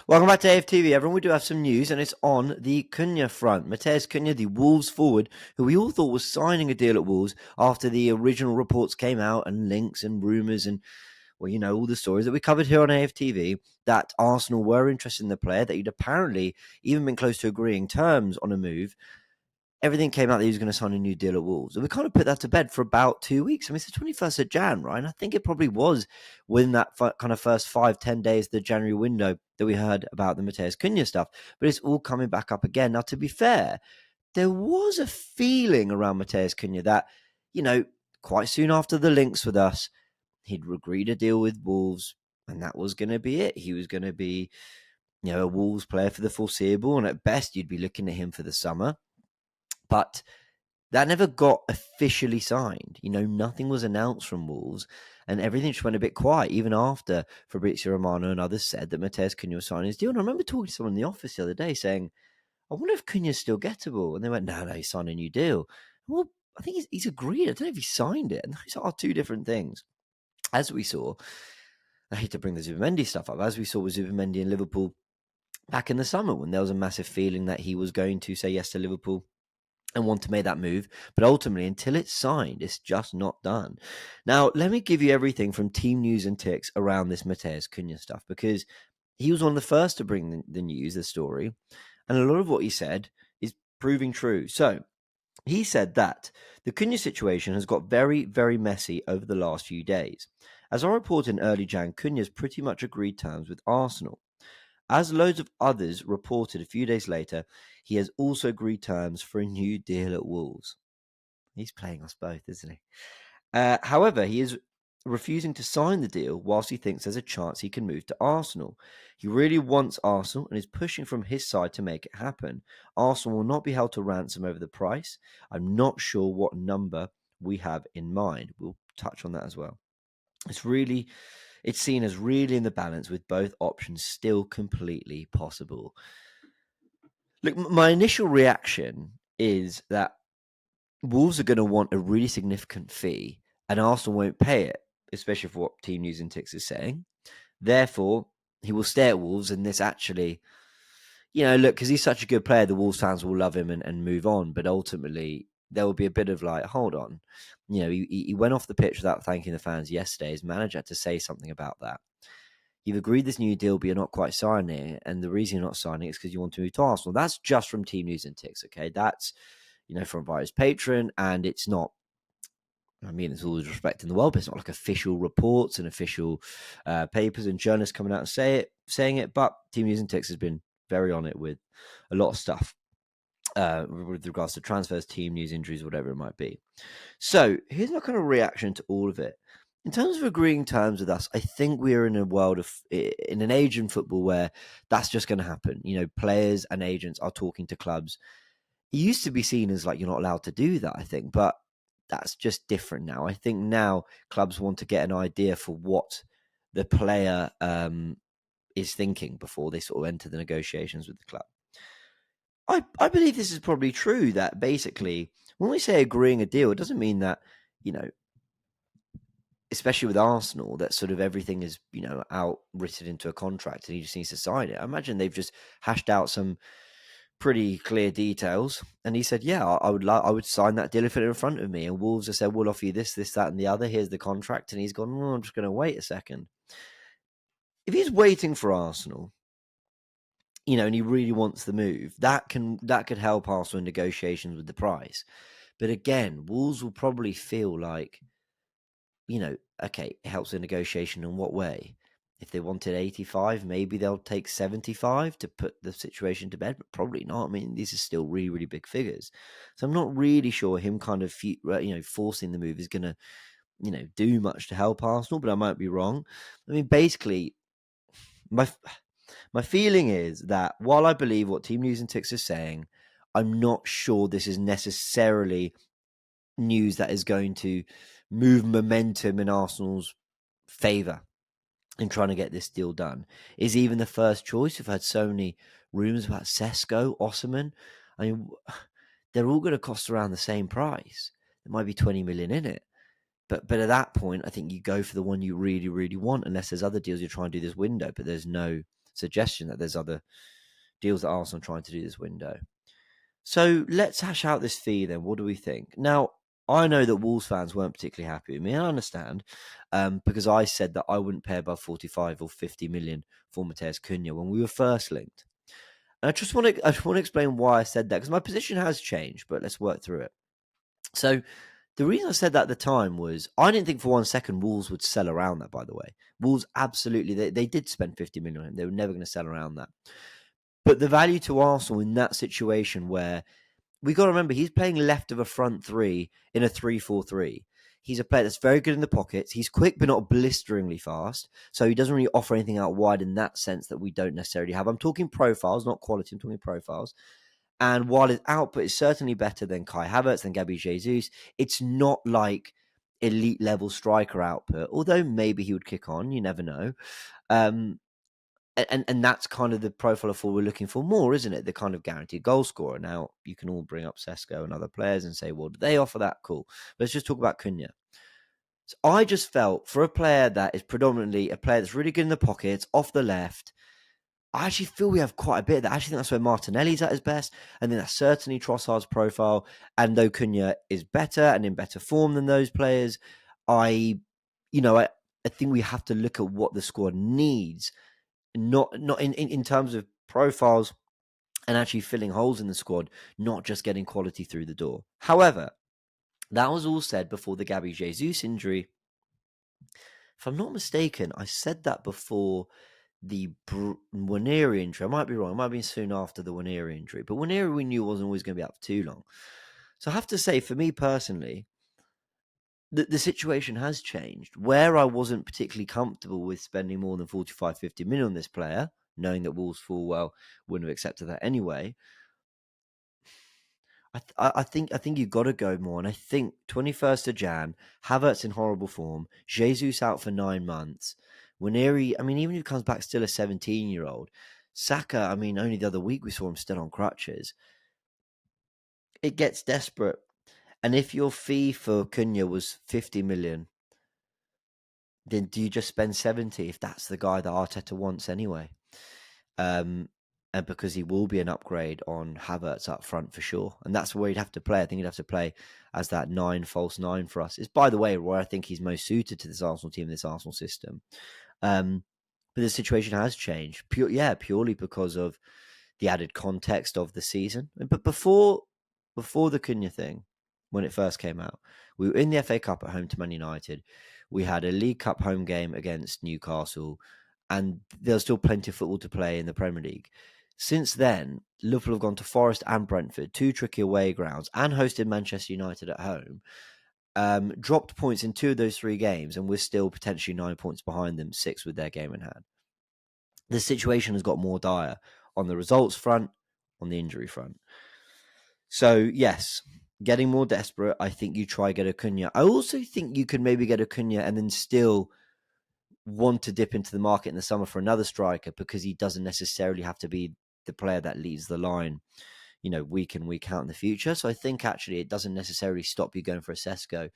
Welcome back to AFTV, everyone. We do have some news, and it's on the Cunha front. Matheus Cunha, the Wolves forward, who we all thought was signing a deal at Wolves after the original reports came out and links and rumours and, well, you know, all the stories that we covered here on AFTV, that Arsenal were interested in the player, that he'd apparently even been close to agreeing terms on a move. Everything came out that he was going to sign a new deal at Wolves. And we kind of put that to bed for about 2 weeks. I mean, it's the 21st of Jan, right? And I think it probably was within that kind of first 5-10 days of the January window that we heard about the Matheus Cunha stuff. But it's all coming back up again. Now, to be fair, there was a feeling around Matheus Cunha that, you know, quite soon after the links with us, he'd agreed a deal with Wolves, and that was going to be it. He was going to be, you know, a Wolves player for the foreseeable. And at best, you'd be looking at him for the summer. But that never got officially signed. You know, nothing was announced from Wolves, and everything just went a bit quiet, even after Fabrizio Romano and others said that Matheus Cunha was signing his deal. And I remember talking to someone in the office the other day saying, I wonder if Cunha's still gettable. And they went, no, he's signed a new deal. Well, I think he's agreed. I don't know if he signed it. And those are two different things. As we saw, I hate to bring the Zubimendi stuff up, as we saw with Zubimendi in Liverpool back in the summer, when there was a massive feeling that he was going to say yes to Liverpool and want to make that move. But ultimately, until it's signed, it's just not done. Now, let me give you everything from team news and ticks around this Matheus Cunha stuff, because he was one of the first to bring the news, the story, and a lot of what he said is proving true. So he said that the Cunha situation has got very, very messy over the last few days. As I reported in early Jan, Cunha's pretty much agreed terms with Arsenal. As loads of others reported a few days later, he has also agreed terms for a new deal at Wolves. He's playing us both, isn't he? However, he is refusing to sign the deal whilst he thinks there's a chance he can move to Arsenal. He really wants Arsenal and is pushing from his side to make it happen. Arsenal will not be held to ransom over the price. I'm not sure what number we have in mind. We'll touch on that as well. It's seen as really in the balance, with both options still completely possible. Look, my initial reaction is that Wolves are going to want a really significant fee, and Arsenal won't pay it, especially for what Team News and Ticks is saying. Therefore, he will stay at Wolves, and this actually, you know, look, because he's such a good player, the Wolves fans will love him and move on. But ultimately, there will be a bit of like, hold on. You know, he went off the pitch without thanking the fans yesterday. His manager had to say something about that. You've agreed this new deal, but you're not quite signing it. And the reason you're not signing it is because you want to move to Arsenal. That's just from Team News and Ticks, okay? That's, you know, from his patron, and it's not, I mean, there's all the respect in the world, but it's not like official reports and official papers and journalists coming out and saying it. But Team News and Ticks has been very on it with a lot of stuff with regards to transfers, team news, injuries, whatever it might be. So here's my kind of reaction to all of it. In terms of agreeing terms with us, I think we're in an age in football where that's just going to happen. You know, players and agents are talking to clubs. It used to be seen as like you're not allowed to do that, I think, but that's just different now. I think now clubs want to get an idea for what the player is thinking before they sort of enter the negotiations with the club. I believe this is probably true, that basically when we say agreeing a deal, it doesn't mean that, you know, especially with Arsenal, that sort of everything is, you know, written into a contract and he just needs to sign it. I imagine they've just hashed out some pretty clear details, and he said, yeah, I would sign that deal if it were in front of me. And Wolves have said, we'll offer you this, that, and the other. Here's the contract. And he's gone, I'm just going to wait a second. If he's waiting for Arsenal, you know, and he really wants the move, that could help Arsenal in negotiations with the price. But again, Wolves will probably feel like, you know, okay, it helps the negotiation in what way? If they wanted 85, maybe they'll take 75 to put the situation to bed, but probably not. I mean, these are still really, really big figures. So I'm not really sure him kind of, you know, forcing the move is going to, you know, do much to help Arsenal, but I might be wrong. I mean, basically, my feeling is that while I believe what Team News and Ticks is saying, I'm not sure this is necessarily news that is going to move momentum in Arsenal's favour in trying to get this deal done. Is even the first choice? We've had so many rumours about Sesko, Osimhen. I mean, they're all going to cost around the same price. There might be 20 million in it. But at that point, I think you go for the one you really, really want, unless there's other deals you're trying to do this window, but there's no suggestion that there's other deals that Arsenal are trying to do this window. So let's hash out this fee then. What do we think? Now, I know that Wolves fans weren't particularly happy with me, and I understand, because I said that I wouldn't pay above 45 or 50 million for Matheus Cunha when we were first linked. And I just want to explain why I said that, because my position has changed, but let's work through it. So the reason I said that at the time was I didn't think for 1 second Wolves would sell around that, by the way. Wolves absolutely, they did spend 50 million on him. They were never going to sell around that. But the value to Arsenal in that situation where we got to remember he's playing left of a front three in a 3-4-3. He's a player that's very good in the pockets. He's quick, but not blisteringly fast. So he doesn't really offer anything out wide in that sense that we don't necessarily have. I'm talking profiles, not quality. I'm talking profiles. And while his output is certainly better than Kai Havertz, than Gabi Jesus, it's not like elite level striker output, although maybe he would kick on. You never know. And that's kind of the profile of what we're looking for more, isn't it? The kind of guaranteed goal scorer. Now, you can all bring up Sesko and other players and say, well, do they offer that? Cool. Let's just talk about Cunha. So I just felt for a player that is predominantly a player that's really good in the pockets, off the left, I actually feel we have quite a bit of that. I actually think that's where Martinelli's at his best. And then that's certainly Trossard's profile. And though Cunha is better and in better form than those players, I think we have to look at what the squad needs. Not in terms of profiles and actually filling holes in the squad, not just getting quality through the door. However, that was all said before the Gabi Jesus injury. If I'm not mistaken, I said that before the Waneri injury. I might be wrong. It might have been soon after the Waneri injury. But Waneri we knew wasn't always going to be out for too long. So I have to say, for me personally, the situation has changed. Where I wasn't particularly comfortable with spending more than 45, 50 million on this player, knowing that Wolves full well wouldn't have accepted that anyway. I think you've got to go more. And I think 21st of Jan, Havertz in horrible form, Jesus out for 9 months. Waneri, I mean, even if he comes back still a 17-year-old. Saka, I mean, only the other week we saw him still on crutches. It gets desperate. And if your fee for Cunha was 50 million, then do you just spend 70 if that's the guy that Arteta wants anyway? And because he will be an upgrade on Havertz up front for sure. And that's where he'd have to play. I think he'd have to play as that false nine for us. It's, by the way, where I think he's most suited to this Arsenal team, this Arsenal system. But the situation has changed. Purely because of the added context of the season. But before the Cunha thing, when it first came out, we were in the FA Cup at home to Man United. We had a League Cup home game against Newcastle, and there's still plenty of football to play in the Premier League. Since then, Liverpool have gone to Forest and Brentford, 2 tricky away grounds, and hosted Manchester United at home. Dropped points in 2 of those 3 games, and we're still potentially 9 points behind them, 6 with their game in hand. The situation has got more dire on the results front, on the injury front. So, yes, getting more desperate, I think you try get a Cunha. I also think you could maybe get a Cunha and then still want to dip into the market in the summer for another striker, because he doesn't necessarily have to be the player that leads the line, week in, week out in the future. So I think actually it doesn't necessarily stop you going for a Sesko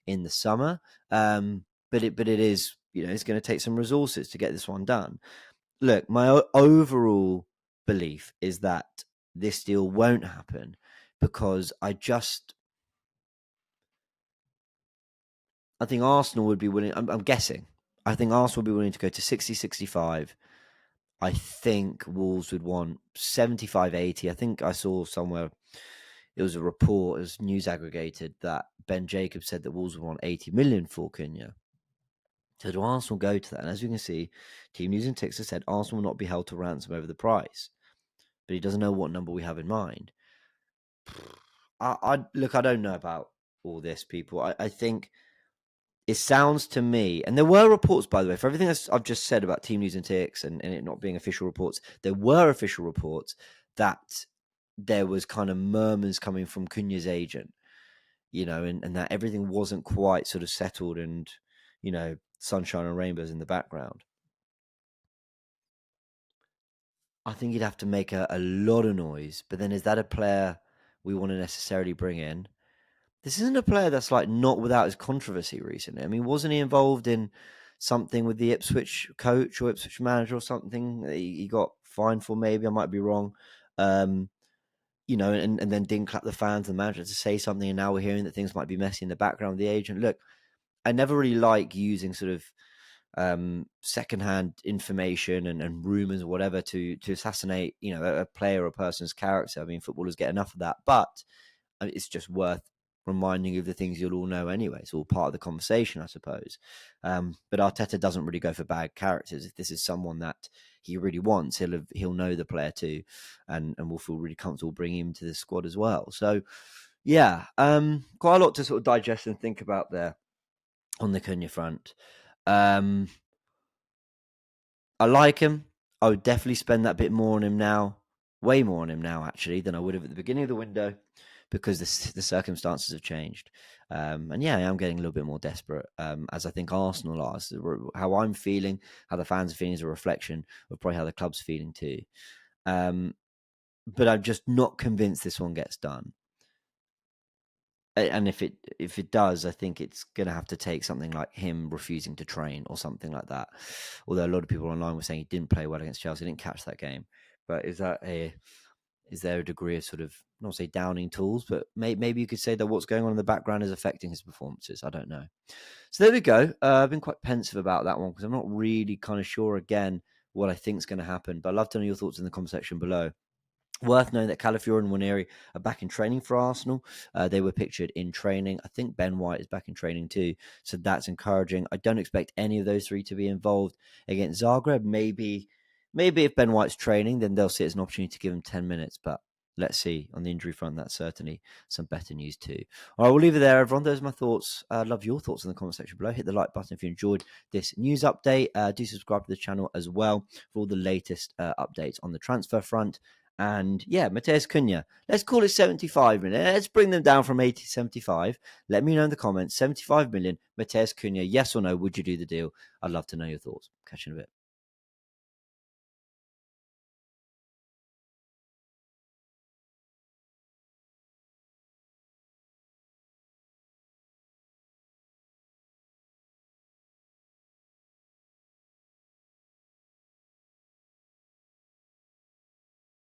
in the summer. But it is, it's going to take some resources to get this one done. Look, my overall belief is that this deal won't happen because I think Arsenal would be willing. I'm guessing. I think Arsenal would be willing to go to 60, 65. I think Wolves would want 75, 80. I think I saw somewhere, it was a report, it was news aggregated, that Ben Jacobs said that Wolves would want 80 million for Cunha. So do Arsenal go to that? And as you can see, Team News and Tix has said Arsenal will not be held to ransom over the price. But he doesn't know what number we have in mind. I don't know about all this, people. I think it sounds to me, and there were reports, by the way, for everything I've just said about Team News and Tix and it not being official reports, there were official reports that there was kind of murmurs coming from Cunha's agent, and that everything wasn't quite sort of settled and, sunshine and rainbows in the background. I think you'd have to make a lot of noise, but then is that a player we want to necessarily bring in? This isn't a player that's like not without his controversy recently. I mean, wasn't he involved in something with the Ipswich coach or Ipswich manager or something that he got fined for. Maybe I might be wrong. And then didn't clap the fans and the manager to say something, and now we're hearing that things might be messy in the background of the agent. Look, I never really like using sort of secondhand information and rumors or whatever to assassinate, a player or a person's character. I mean, footballers get enough of that, but it's just worth reminding you of the things you'll all know anyway. It's all part of the conversation, I suppose. But Arteta doesn't really go for bad characters. If this is someone that he really wants, he'll know the player too, and will feel really comfortable bringing him to the squad as well. So, yeah, quite a lot to sort of digest and think about there on the Cunha front. I like him. I would definitely spend that bit more on him now, way more on him now, actually, than I would have at the beginning of the window, because the circumstances have changed. And yeah, I am getting a little bit more desperate, as I think Arsenal are. So how I'm feeling, how the fans are feeling is a reflection of probably how the club's feeling too. But I'm just not convinced this one gets done. And if it does, I think it's going to have to take something like him refusing to train or something like that. Although a lot of people online were saying he didn't play well against Chelsea, didn't catch that game. But is there a degree of sort of, not say downing tools, but maybe you could say that what's going on in the background is affecting his performances? I don't know. So there we go. I've been quite pensive about that one because I'm not really kind of sure again what I think is going to happen. But I'd love to know your thoughts in the comment section below. Worth knowing that Calafiori and Nwaneri are back in training for Arsenal. They were pictured in training. I think Ben White is back in training too. So that's encouraging. I don't expect any of those three to be involved against Zagreb. Maybe if Ben White's training, then they'll see it as an opportunity to give him 10 minutes. But let's see. On the injury front, that's certainly some better news too. All right, we'll leave it there, everyone. Those are my thoughts. I'd love your thoughts in the comment section below. Hit the like button if you enjoyed this news update. Do subscribe to the channel as well for all the latest updates on the transfer front. And yeah, Matheus Cunha, let's call it 75 million. Let's bring them down from 80 to 75. Let me know in the comments. 75 million, Matheus Cunha, yes or no? Would you do the deal? I'd love to know your thoughts. Catch you in a bit.